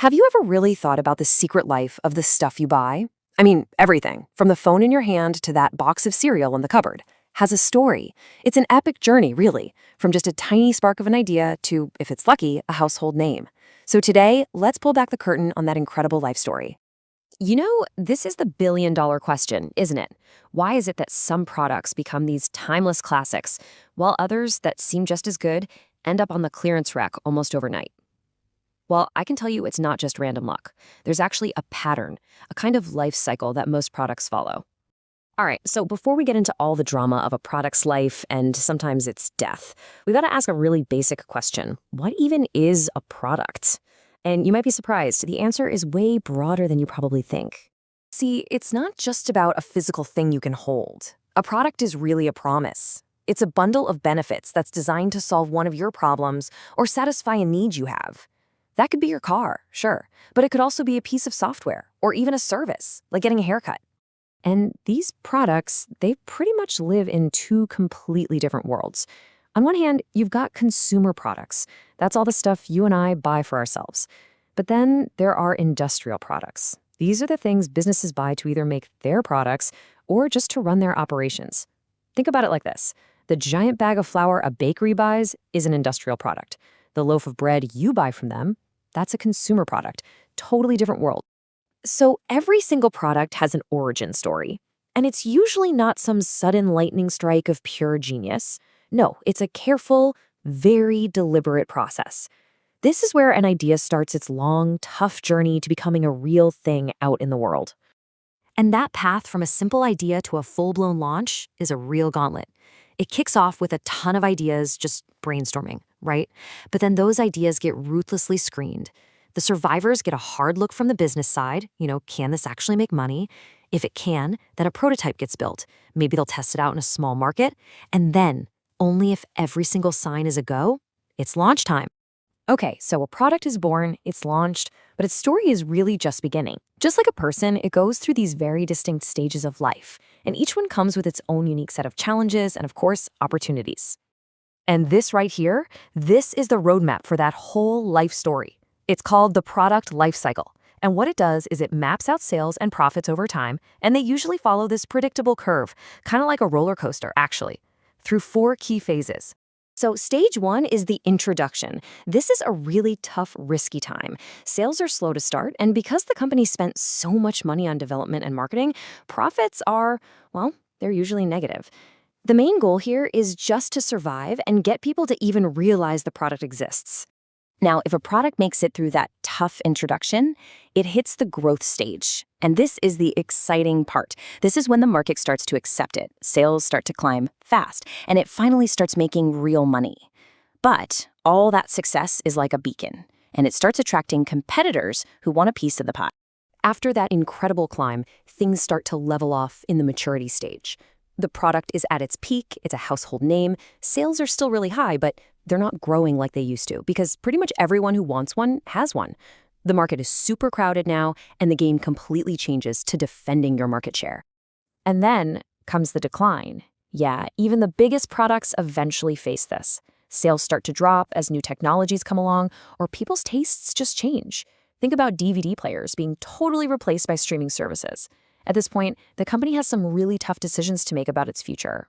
Have you ever really thought about the secret life of the stuff you buy? I mean, everything, from the phone in your hand to that box of cereal in the cupboard, has a story. It's an epic journey, really, from just a tiny spark of an idea to, if it's lucky, a household name. So today, let's pull back the curtain on that incredible life story. This is the billion-dollar question, isn't it? Why is it that some products become these timeless classics, while others that seem just as good end up on the clearance rack almost overnight? Well, I can tell you it's not just random luck. There's actually a pattern, a kind of life cycle that most products follow. All right, so before we get into all the drama of a product's life and sometimes its death, we got to ask a really basic question. What even is a product? And you might be surprised, the answer is way broader than you probably think. See, it's not just about a physical thing you can hold. A product is really a promise. It's a bundle of benefits that's designed to solve one of your problems or satisfy a need you have. That could be your car, sure, but it could also be a piece of software or even a service, like getting a haircut. And these products, they pretty much live in two completely different worlds. On one hand, you've got consumer products. That's all the stuff you and I buy for ourselves. But then there are industrial products. These are the things businesses buy to either make their products or just to run their operations. Think about it like this. The giant bag of flour a bakery buys is an industrial product. The loaf of bread you buy from them, that's a consumer product. Totally different world. So every single product has an origin story. And it's usually not some sudden lightning strike of pure genius. No, it's a careful, very deliberate process. This is where an idea starts its long, tough journey to becoming a real thing out in the world. And that path from a simple idea to a full-blown launch is a real gauntlet. It kicks off with a ton of ideas, just brainstorming, right? But then those ideas get ruthlessly screened. The survivors get a hard look from the business side. Can this actually make money? If it can, then a prototype gets built. Maybe they'll test it out in a small market. And then, only if every single sign is a go, it's launch time. Okay, so a product is born, it's launched, but its story is really just beginning. Just like a person, it goes through these very distinct stages of life, and each one comes with its own unique set of challenges and, of course, opportunities. And this right here, this is the roadmap for that whole life story. It's called the product life cycle, and what it does is it maps out sales and profits over time, and they usually follow this predictable curve, kind of like a roller coaster, actually, through 4 key phases. So stage 1 is the introduction. This is a really tough, risky time. Sales are slow to start, and because the company spent so much money on development and marketing, profits are, well, they're usually negative. The main goal here is just to survive and get people to even realize the product exists. Now, if a product makes it through that tough introduction, it hits the growth stage. And this is the exciting part. This is when the market starts to accept it. Sales start to climb fast, and it finally starts making real money. But all that success is like a beacon, and it starts attracting competitors who want a piece of the pie. After that incredible climb, things start to level off in the maturity stage. The product is at its peak, it's a household name, sales are still really high, but they're not growing like they used to because pretty much everyone who wants one has one. The market is super crowded now, and the game completely changes to defending your market share. And then comes the decline. Yeah, even the biggest products eventually face this. Sales start to drop as new technologies come along, or people's tastes just change. Think about DVD players being totally replaced by streaming services. At this point, the company has some really tough decisions to make about its future.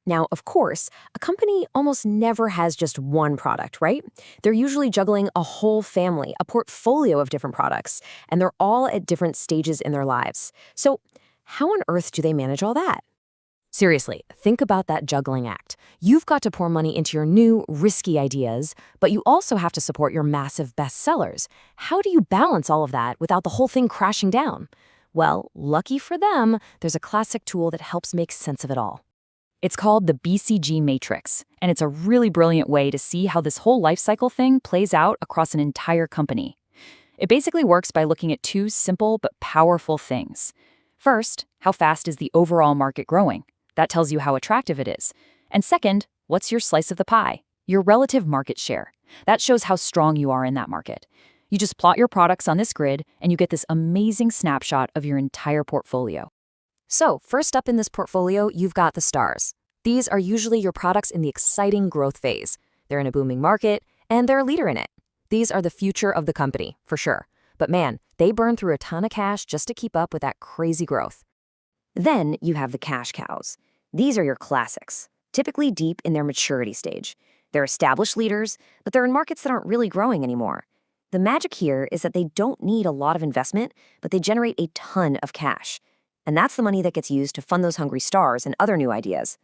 Now, of course, a company almost never has just one product, right? They're usually juggling a whole family, a portfolio of different products, and they're all at different stages in their lives. So how on earth do they manage all that? Seriously, think about that juggling act. You've got to pour money into your new, risky ideas, but you also have to support your massive bestsellers. How do you balance all of that without the whole thing crashing down? Well, lucky for them, there's a classic tool that helps make sense of it all. It's called the BCG matrix, and it's a really brilliant way to see how this whole life cycle thing plays out across an entire company. It basically works by looking at 2 simple but powerful things. First, how fast is the overall market growing? That tells you how attractive it is. And second, what's your slice of the pie? Your relative market share. That shows how strong you are in that market. You just plot your products on this grid, and you get this amazing snapshot of your entire portfolio. So, first up in this portfolio, you've got the stars. These are usually your products in the exciting growth phase. They're in a booming market, and they're a leader in it. These are the future of the company, for sure. But man, they burn through a ton of cash just to keep up with that crazy growth. Then you have the cash cows. These are your classics, typically deep in their maturity stage. They're established leaders, but they're in markets that aren't really growing anymore. The magic here is that they don't need a lot of investment, but they generate a ton of cash. And that's the money that gets used to fund those hungry stars and other new ideas.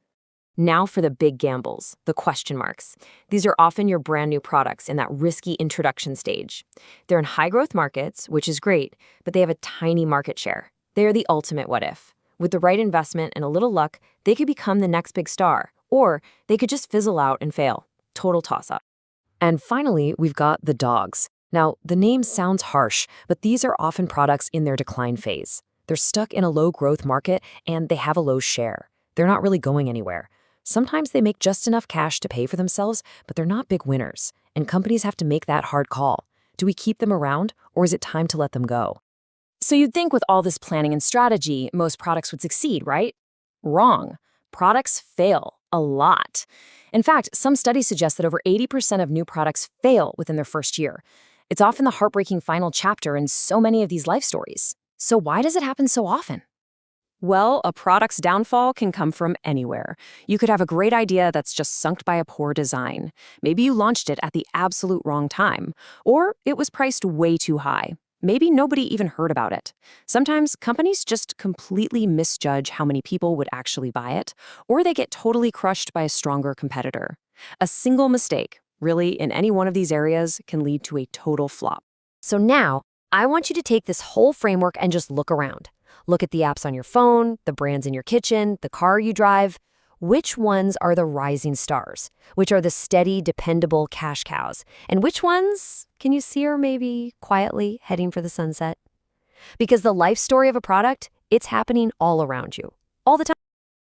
Now for the big gambles, the question marks. These are often your brand new products in that risky introduction stage. They're in high growth markets, which is great, but they have a tiny market share. They are the ultimate what if. With the right investment and a little luck, they could become the next big star, or they could just fizzle out and fail. Total toss-up. And finally, we've got the dogs. Now, the name sounds harsh, but these are often products in their decline phase. They're stuck in a low growth market and they have a low share. They're not really going anywhere. Sometimes they make just enough cash to pay for themselves, but they're not big winners, and companies have to make that hard call. Do we keep them around, or is it time to let them go? So you'd think with all this planning and strategy, most products would succeed, right? Wrong. Products fail a lot. In fact, some studies suggest that over 80% of new products fail within their first year. It's often the heartbreaking final chapter in so many of these life stories. So why does it happen so often? Well, a product's downfall can come from anywhere. You could have a great idea that's just sunk by a poor design. Maybe you launched it at the absolute wrong time, or it was priced way too high. Maybe nobody even heard about it. Sometimes companies just completely misjudge how many people would actually buy it, or they get totally crushed by a stronger competitor. A single mistake, really, in any one of these areas can lead to a total flop. So now, I want you to take this whole framework and just look around. Look at the apps on your phone, the brands in your kitchen, the car you drive. Which ones are the rising stars? Which are the steady, dependable cash cows? And which ones can you see are maybe quietly heading for the sunset? Because the life story of a product, it's happening all around you, all the time.